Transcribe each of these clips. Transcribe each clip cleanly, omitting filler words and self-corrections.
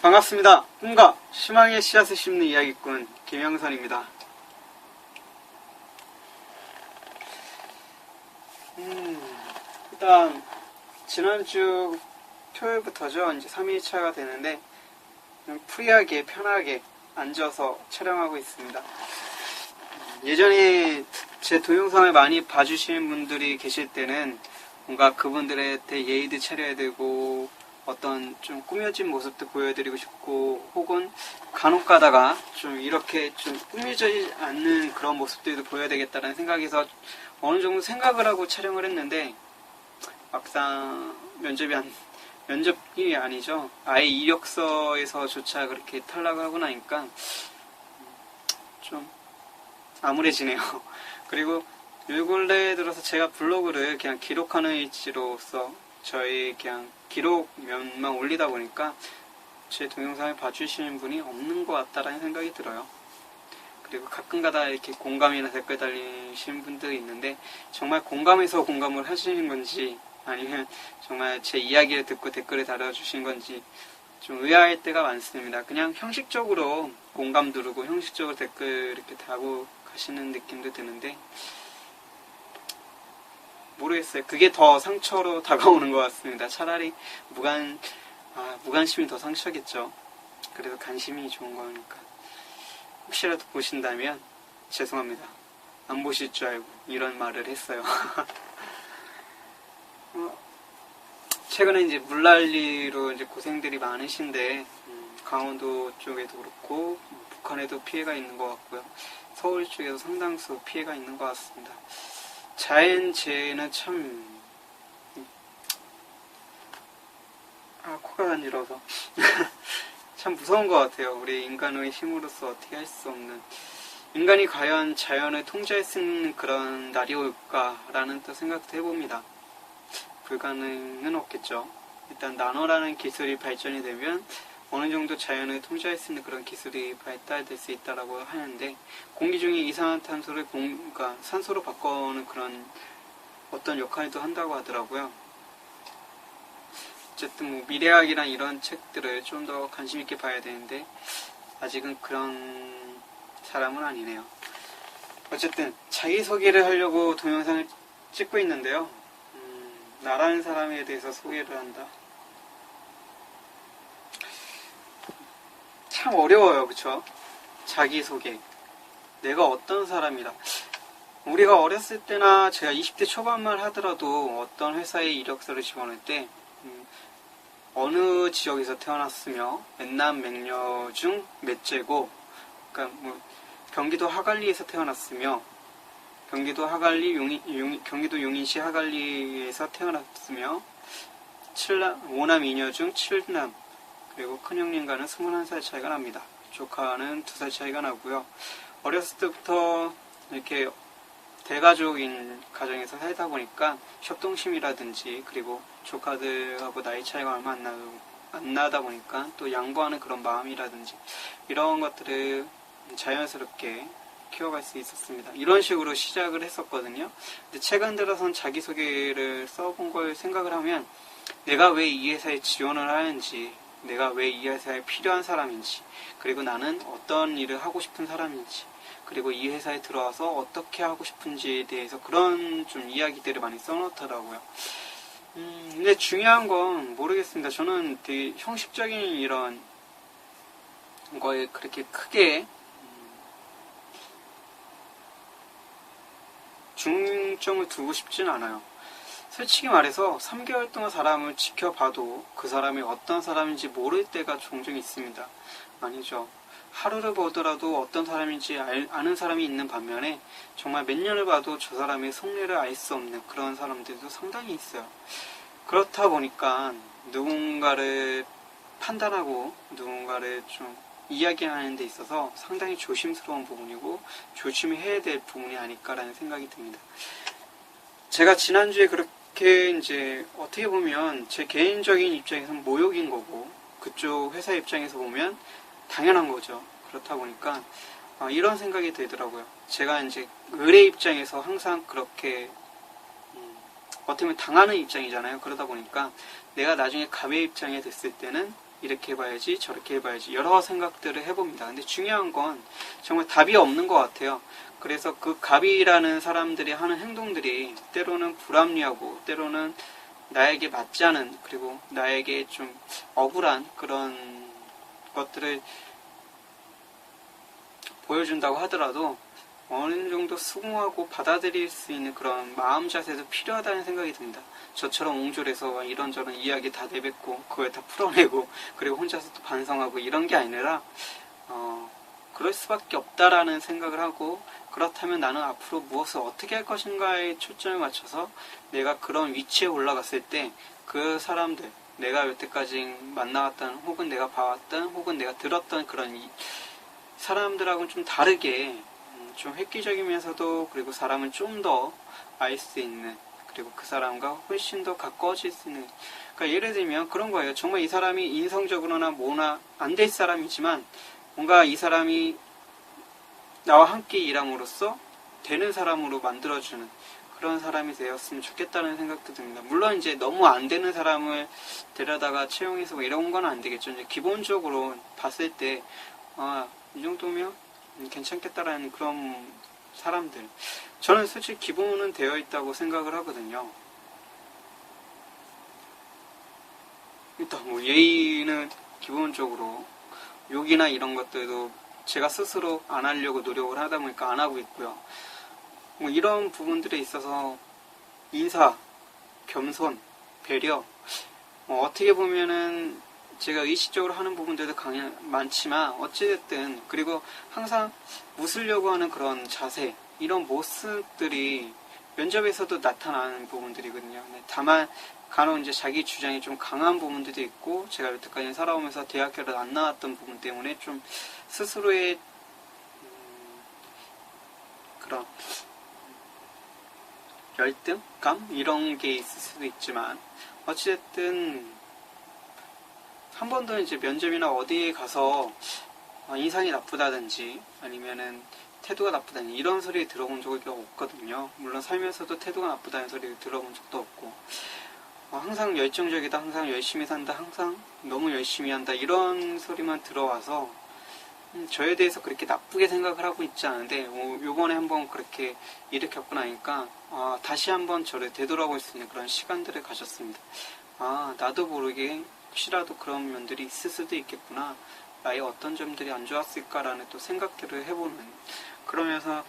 반갑습니다. 꿈과 희망의 씨앗을 심는 이야기꾼 김영선입니다. 일단 지난주 토요일부터죠. 이제 3일차가 되는데 그냥 프리하게 편하게 앉아서 촬영하고 있습니다. 예전에 제 동영상을 많이 봐주시는 분들이 계실 때는 뭔가 그분들한테 예의도 차려야 되고 어떤 좀 꾸며진 모습도 보여드리고 싶고 혹은 간혹 가다가 좀 이렇게 좀 꾸며지지 않는 그런 모습들도 보여야 되겠다는 생각에서 어느 정도 생각을 하고 촬영을 했는데 막상 면접이 아니죠. 아예 이력서에서조차 그렇게 탈락을 하고 나니까 좀 암울해지네요. 그리고 요 근래 들어서 제가 블로그를 그냥 기록하는 위치로서 저희 그냥 기록면만 올리다 보니까 제 동영상을 봐주시는 분이 없는 것 같다라는 생각이 들어요. 그리고 가끔가다 이렇게 공감이나 댓글 달리시는 분들이 있는데 정말 공감해서 공감을 하시는 건지 아니면 정말 제 이야기를 듣고 댓글을 달아주신 건지 좀 의아할 때가 많습니다. 그냥 형식적으로 공감 누르고 형식적으로 댓글 이렇게 달고 가시는 느낌도 드는데 모르겠어요. 그게 더 상처로 다가오는 것 같습니다. 차라리 무관심이 더 상처겠죠. 그래도 관심이 좋은 거니까. 혹시라도 보신다면 죄송합니다. 안 보실 줄 알고 이런 말을 했어요. 최근에 이제 물난리로 이제 고생들이 많으신데 강원도 쪽에도 그렇고 북한에도 피해가 있는 것 같고요. 서울 쪽에도 상당수 피해가 있는 것 같습니다. 자연재해는 참 코가 간지러워서 참 무서운 것 같아요. 우리 인간의 힘으로서 어떻게 할 수 없는 인간이 과연 자연을 통제할 수 있는 그런 날이 올까라는 또 생각도 해봅니다. 불가능은 없겠죠. 일단 나노라는 기술이 발전이 되면 어느 정도 자연을 통제할 수 있는 그런 기술이 발달될 수 있다라고 하는데 공기 중에 이산화탄소를 산소로 바꿔오는 그런 어떤 역할도 한다고 하더라고요. 어쨌든 뭐 미래학이란 이런 책들을 좀 더 관심 있게 봐야 되는데 아직은 그런 사람은 아니네요. 어쨌든 자기소개를 하려고 동영상을 찍고 있는데요. 나라는 사람에 대해서 소개를 한다. 참 어려워요. 그쵸? 자기소개. 내가 어떤 사람이다. 우리가 어렸을 때나 제가 20대 초반만 하더라도 어떤 회사에 이력서를 집어넣을 때 어느 지역에서 태어났으며 몇남 몇녀 중 몇째고 그러니까 뭐 경기도 하갈리에서 태어났으며 경기도 경기도 용인시 하갈리에서 태어났으며 5남 2녀 중 7남 그리고 큰형님과는 21살 차이가 납니다. 조카는 2살 차이가 나고요. 어렸을 때부터 이렇게 대가족인 가정에서 살다 보니까 협동심이라든지 그리고 조카들하고 나이 차이가 얼마 안 나다 보니까 또 양보하는 그런 마음이라든지 이런 것들을 자연스럽게 키워갈 수 있었습니다. 이런 식으로 시작을 했었거든요. 근데 최근 들어선 자기소개를 써본 걸 생각을 하면 내가 왜 이 회사에 지원을 하는지 내가 왜 이 회사에 필요한 사람인지 그리고 나는 어떤 일을 하고 싶은 사람인지 그리고 이 회사에 들어와서 어떻게 하고 싶은지에 대해서 그런 좀 이야기들을 많이 써놓더라고요. 근데 중요한 건 모르겠습니다. 저는 되게 형식적인 이런 거에 그렇게 크게 중점을 두고 싶진 않아요. 솔직히 말해서 3개월 동안 사람을 지켜봐도 그 사람이 어떤 사람인지 모를 때가 종종 있습니다. 아니죠. 하루를 보더라도 어떤 사람인지 아는 사람이 있는 반면에 정말 몇 년을 봐도 저 사람의 속내를 알 수 없는 그런 사람들도 상당히 있어요. 그렇다 보니까 누군가를 판단하고 누군가를 좀 이야기하는 데 있어서 상당히 조심스러운 부분이고 조심해야 될 부분이 아닐까라는 생각이 듭니다. 제가 지난주에 그렇게 이제 어떻게 보면 제 개인적인 입장에서는 모욕인 거고 그쪽 회사 입장에서 보면 당연한 거죠. 그렇다 보니까 이런 생각이 들더라고요. 제가 이제 을의 입장에서 항상 그렇게 어떻게 보면 당하는 입장이잖아요. 그러다 보니까 내가 나중에 갑의 입장에 됐을 때는 이렇게 해봐야지, 저렇게 해봐야지, 여러 생각들을 해봅니다. 근데 중요한 건 정말 답이 없는 것 같아요. 그래서 그 갑이라는 사람들이 하는 행동들이 때로는 불합리하고, 때로는 나에게 맞지 않은, 그리고 나에게 좀 억울한 그런 것들을 보여준다고 하더라도 어느 정도 수긍하고 받아들일 수 있는 그런 마음 자세도 필요하다는 생각이 듭니다. 저처럼 옹졸해서 이런저런 이야기 다 내뱉고 그걸 다 풀어내고 그리고 혼자서 또 반성하고 이런 게 아니라 그럴 수밖에 없다라는 생각을 하고, 그렇다면 나는 앞으로 무엇을 어떻게 할 것인가에 초점을 맞춰서 내가 그런 위치에 올라갔을 때 그 사람들, 내가 여태까지 만나왔던, 혹은 내가 봐왔던, 혹은 내가 들었던 그런 사람들하고는 좀 다르게 좀 획기적이면서도, 그리고 사람을 좀 더 알 수 있는, 그리고 그 사람과 훨씬 더 가까워질 수 있는, 그러니까 예를 들면 그런 거예요. 정말 이 사람이 인성적으로나 뭐나 안 될 사람이지만 뭔가 이 사람이 나와 함께 일함으로써 되는 사람으로 만들어주는 그런 사람이 되었으면 좋겠다는 생각도 듭니다. 물론 이제 너무 안 되는 사람을 데려다가 채용해서 뭐 이런 건 안 되겠죠. 이제 기본적으로 봤을 때 이 정도면 괜찮겠다라는 그런 사람들, 저는 솔직히 기본은 되어 있다고 생각을 하거든요. 일단 뭐 예의는 기본적으로, 욕이나 이런 것들도 제가 스스로 안 하려고 노력을 하다 보니까 안 하고 있고요. 뭐 이런 부분들에 있어서 인사, 겸손, 배려, 어떻게 보면은 제가 의식적으로 하는 부분들도 많지만 어찌됐든, 그리고 항상 웃으려고 하는 그런 자세, 이런 모습들이 면접에서도 나타나는 부분들이거든요. 다만 간혹 이제 자기 주장이 좀 강한 부분들도 있고, 제가 여태까지 살아오면서 대학교를 안 나왔던 부분 때문에 좀 스스로의 그런 열등감? 이런 게 있을 수도 있지만, 어찌됐든 한 번도 이제 면접이나 어디에 가서 인상이 나쁘다든지 아니면은 태도가 나쁘다든지 이런 소리 들어본 적이 없거든요. 물론 살면서도 태도가 나쁘다는 소리를 들어본 적도 없고, 항상 열정적이다, 항상 열심히 산다, 항상 너무 열심히 한다, 이런 소리만 들어와서 저에 대해서 그렇게 나쁘게 생각을 하고 있지 않은데, 요번에 한번 그렇게 일을 겪고 나니까 다시 한번 저를 되돌아볼 수 있는 그런 시간들을 가졌습니다. 나도 모르게 혹시라도 그런 면들이 있을 수도 있겠구나, 나의 어떤 점들이 안 좋았을까라는 또 생각들을 해보는, 그러면서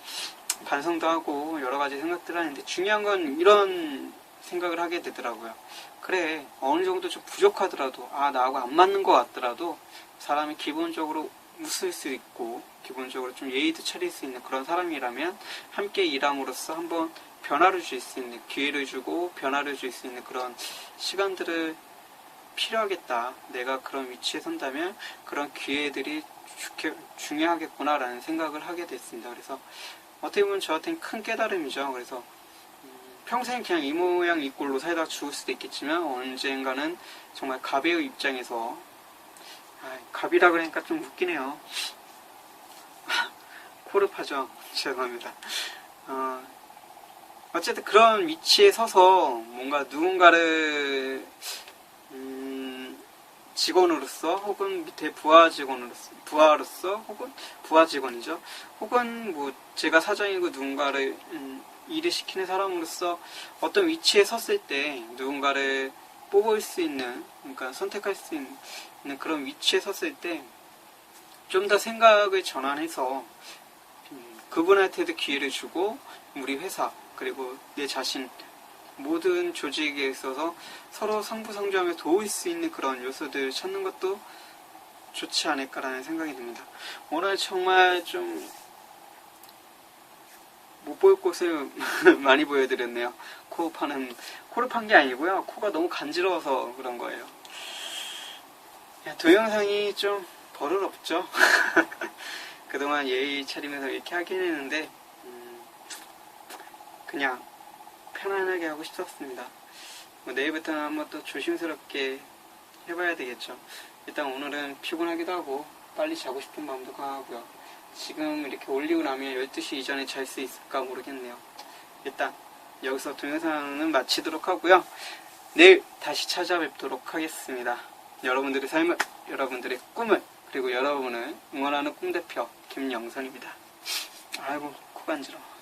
반성도 하고 여러 가지 생각들을 하는데, 중요한 건 이런 생각을 하게 되더라고요. 그래, 어느 정도 좀 부족하더라도, 나하고 안 맞는 것 같더라도 사람이 기본적으로 웃을 수 있고 기본적으로 좀 예의도 차릴 수 있는 그런 사람이라면 함께 일함으로써 한번 변화를 줄 수 있는, 기회를 주고 변화를 줄 수 있는 그런 시간들을 필요하겠다. 내가 그런 위치에 선다면 그런 기회들이 중요하겠구나라는 생각을 하게 됐습니다. 그래서 어떻게 보면 저한테는 큰 깨달음이죠. 그래서 평생 그냥 이 모양 이 꼴로 살다 죽을 수도 있겠지만, 언젠가는 정말 갑의 입장에서, 갑이라 그러니까 좀 웃기네요. 코르파죠. 죄송합니다. 어쨌든 그런 위치에 서서 뭔가 누군가를 직원으로서, 혹은 밑에 부하 직원으로서, 혹은 부하 직원이죠. 혹은 뭐 제가 사장이고 누군가를 일을 시키는 사람으로서 어떤 위치에 섰을 때 누군가를 뽑을 수 있는, 그러니까 선택할 수 있는 그런 위치에 섰을 때 좀 더 생각을 전환해서 그분한테도 기회를 주고, 우리 회사 그리고 내 자신 모든 조직에 있어서 서로 상부상조하며 도울 수 있는 그런 요소들을 찾는 것도 좋지 않을까라는 생각이 듭니다. 오늘 정말 좀 못 볼 곳을 많이 보여드렸네요. 코를 판 게 아니고요. 코가 너무 간지러워서 그런 거예요. 동영상이 좀 버릇없죠. 그동안 예의 차리면서 이렇게 하긴 했는데 그냥 편안하게 하고 싶었습니다. 내일부터는 한번 또 조심스럽게 해봐야 되겠죠. 일단 오늘은 피곤하기도 하고 빨리 자고 싶은 마음도 강하고요. 지금 이렇게 올리고 나면 12시 이전에 잘 수 있을까 모르겠네요. 일단 여기서 동영상은 마치도록 하고요. 내일 다시 찾아뵙도록 하겠습니다. 여러분들의 삶을 여러분들의 꿈을, 그리고 여러분을 응원하는 꿈대표 김영선입니다. 아이고, 코 간지러워.